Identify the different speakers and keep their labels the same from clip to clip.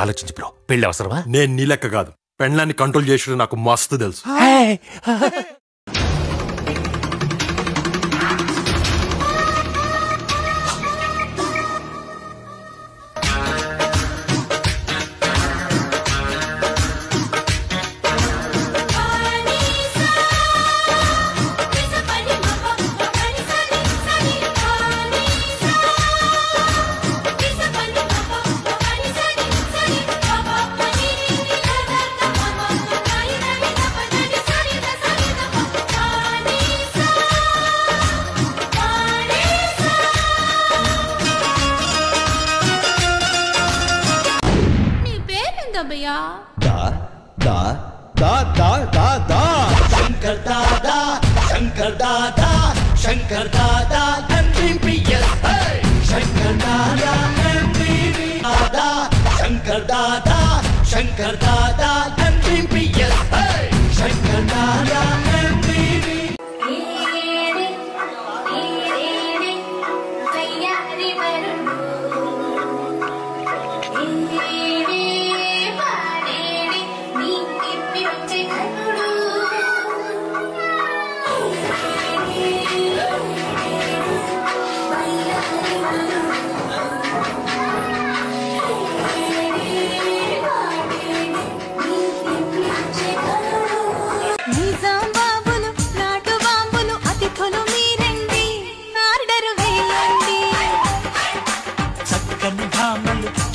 Speaker 1: ఆలోచించు బ్రో, పెళ్లి అవసరమా?
Speaker 2: నేను నీ లెక్క కాదు, పెళ్ళాన్ని కంట్రోల్ చేసేది నాకు మస్తు తెలుసు.
Speaker 3: शंकर दादा शंकर दादा MBBS शंकर दादा MBBS दादा शंकर दादा MBBS शंकर दादा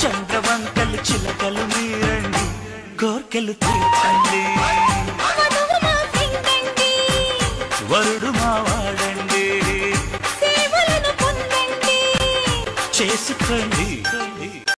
Speaker 3: చంద్రవంకలు చిలకలు మీరండి, కోర్కెలు తీర్చండి, వరుడు మావాడండి, చేసుకోండి.